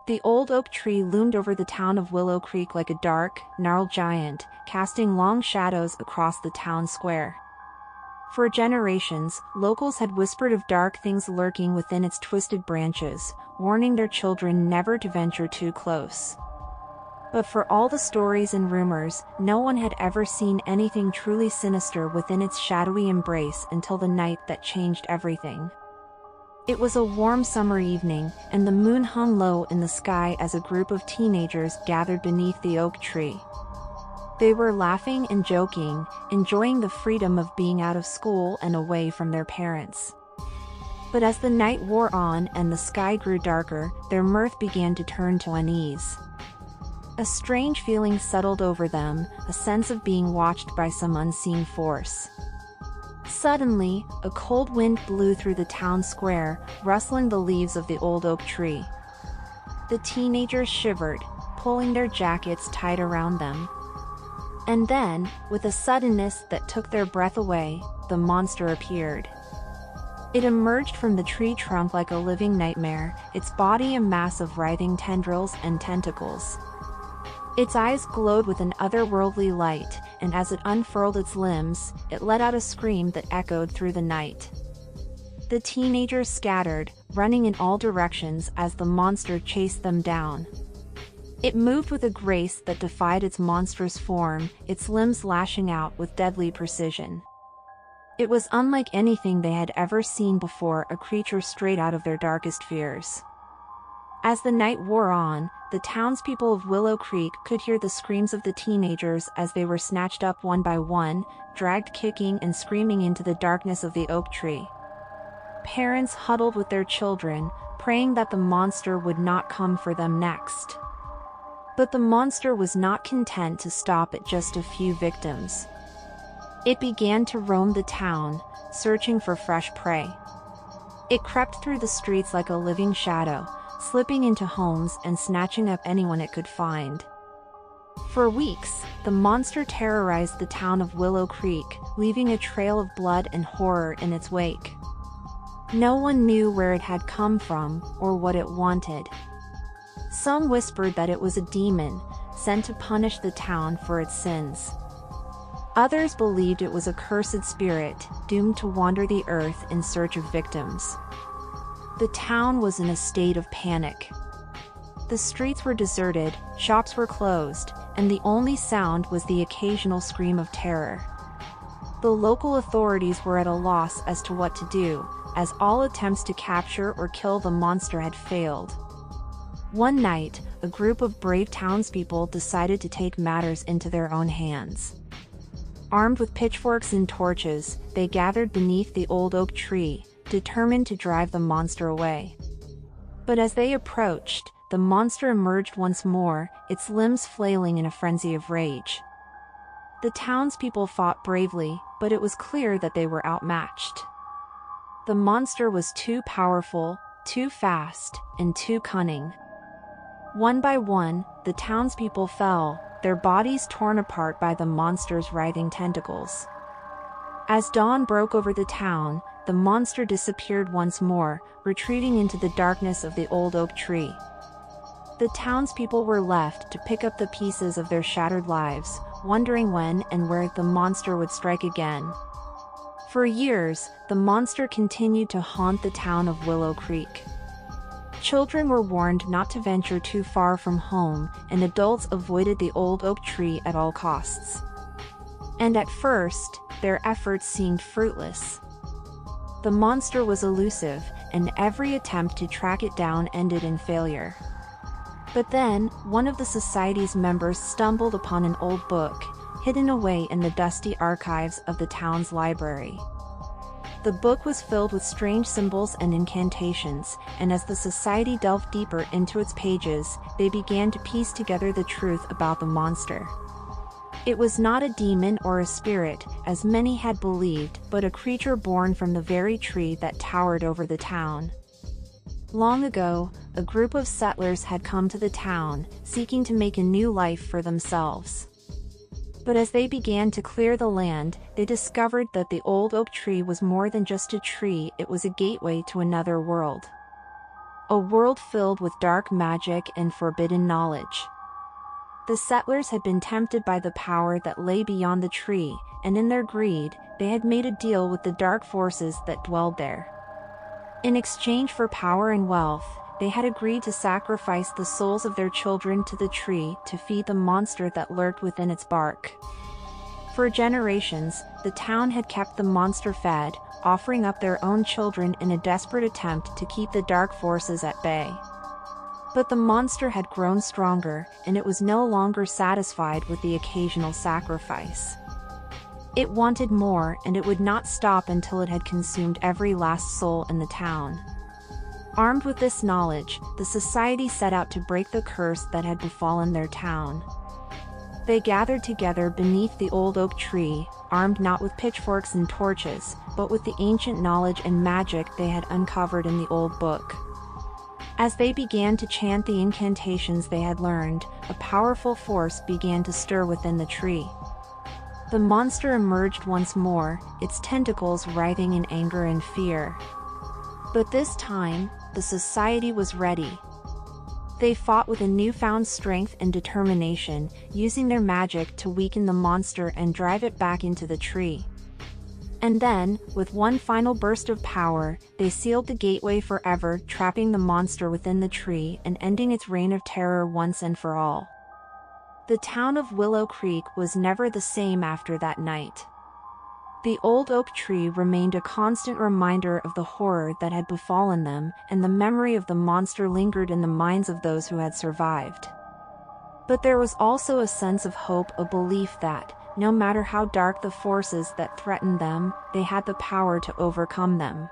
The old oak tree loomed over the town of Willow Creek like a dark, gnarled giant, casting long shadows across the town square. For generations, locals had whispered of dark things lurking within its twisted branches, warning their children never to venture too close. But for all the stories and rumors, no one had ever seen anything truly sinister within its shadowy embrace until the night that changed everything. It was a warm summer evening, and the moon hung low in the sky as a group of teenagers gathered beneath the oak tree. They were laughing and joking, enjoying the freedom of being out of school and away from their parents. But as the night wore on and the sky grew darker, their mirth began to turn to unease. A strange feeling settled over them, a sense of being watched by some unseen force. Suddenly, a cold wind blew through the town square, rustling the leaves of the old oak tree. The teenagers shivered, pulling their jackets tight around them. And then, with a suddenness that took their breath away, the monster appeared. It emerged from the tree trunk like a living nightmare, its body a mass of writhing tendrils and tentacles. Its eyes glowed with an otherworldly light, and as it unfurled its limbs, it let out a scream that echoed through the night. The teenagers scattered, running in all directions as the monster chased them down. It moved with a grace that defied its monstrous form, its limbs lashing out with deadly precision. It was unlike anything they had ever seen before, a creature straight out of their darkest fears. As the night wore on, the townspeople of Willow Creek could hear the screams of the teenagers as they were snatched up one by one, dragged kicking and screaming into the darkness of the oak tree. Parents huddled with their children, praying that the monster would not come for them next. But the monster was not content to stop at just a few victims. It began to roam the town, searching for fresh prey. It crept through the streets like a living shadow, slipping into homes and snatching up anyone it could find. For weeks, the monster terrorized the town of Willow Creek, leaving a trail of blood and horror in its wake. No one knew where it had come from or what it wanted. Some whispered that it was a demon, sent to punish the town for its sins. Others believed it was a cursed spirit, doomed to wander the earth in search of victims. The town was in a state of panic. The streets were deserted, shops were closed, and the only sound was the occasional scream of terror. The local authorities were at a loss as to what to do, as all attempts to capture or kill the monster had failed. One night, a group of brave townspeople decided to take matters into their own hands. Armed with pitchforks and torches, they gathered beneath the old oak tree, determined to drive the monster away. But as they approached, the monster emerged once more, its limbs flailing in a frenzy of rage. The townspeople fought bravely, but it was clear that they were outmatched. The monster was too powerful, too fast, and too cunning. One by one, the townspeople fell, their bodies torn apart by the monster's writhing tentacles. As dawn broke over the town, the monster disappeared once more, retreating into the darkness of the old oak tree. The townspeople were left to pick up the pieces of their shattered lives, wondering when and where the monster would strike again. For years, the monster continued to haunt the town of Willow Creek. Children were warned not to venture too far from home, and adults avoided the old oak tree at all costs. And at first, their efforts seemed fruitless. The monster was elusive, and every attempt to track it down ended in failure. But then, one of the society's members stumbled upon an old book, hidden away in the dusty archives of the town's library. The book was filled with strange symbols and incantations, and as the society delved deeper into its pages, they began to piece together the truth about the monster. It was not a demon or a spirit, as many had believed, but a creature born from the very tree that towered over the town. Long ago, a group of settlers had come to the town, seeking to make a new life for themselves. But as they began to clear the land, they discovered that the old oak tree was more than just a tree, it was a gateway to another world. a world filled with dark magic and forbidden knowledge. The settlers had been tempted by the power that lay beyond the tree, and in their greed, they had made a deal with the dark forces that dwelled there. In exchange for power and wealth, they had agreed to sacrifice the souls of their children to the tree to feed the monster that lurked within its bark. For generations, the town had kept the monster fed, offering up their own children in a desperate attempt to keep the dark forces at bay. But the monster had grown stronger, and it was no longer satisfied with the occasional sacrifice. It wanted more, and it would not stop until it had consumed every last soul in the town. Armed with this knowledge, the society set out to break the curse that had befallen their town. They gathered together beneath the old oak tree, armed not with pitchforks and torches, but with the ancient knowledge and magic they had uncovered in the old book. As they began to chant the incantations they had learned, a powerful force began to stir within the tree. The monster emerged once more, its tentacles writhing in anger and fear. But this time, the society was ready. They fought with a newfound strength and determination, using their magic to weaken the monster and drive it back into the tree. And then, with one final burst of power, they sealed the gateway forever, trapping the monster within the tree and ending its reign of terror once and for all. The town of Willow Creek was never the same after that night. The old oak tree remained a constant reminder of the horror that had befallen them, and the memory of the monster lingered in the minds of those who had survived. But there was also a sense of hope, a belief that, no matter how dark the forces that threatened them, they had the power to overcome them.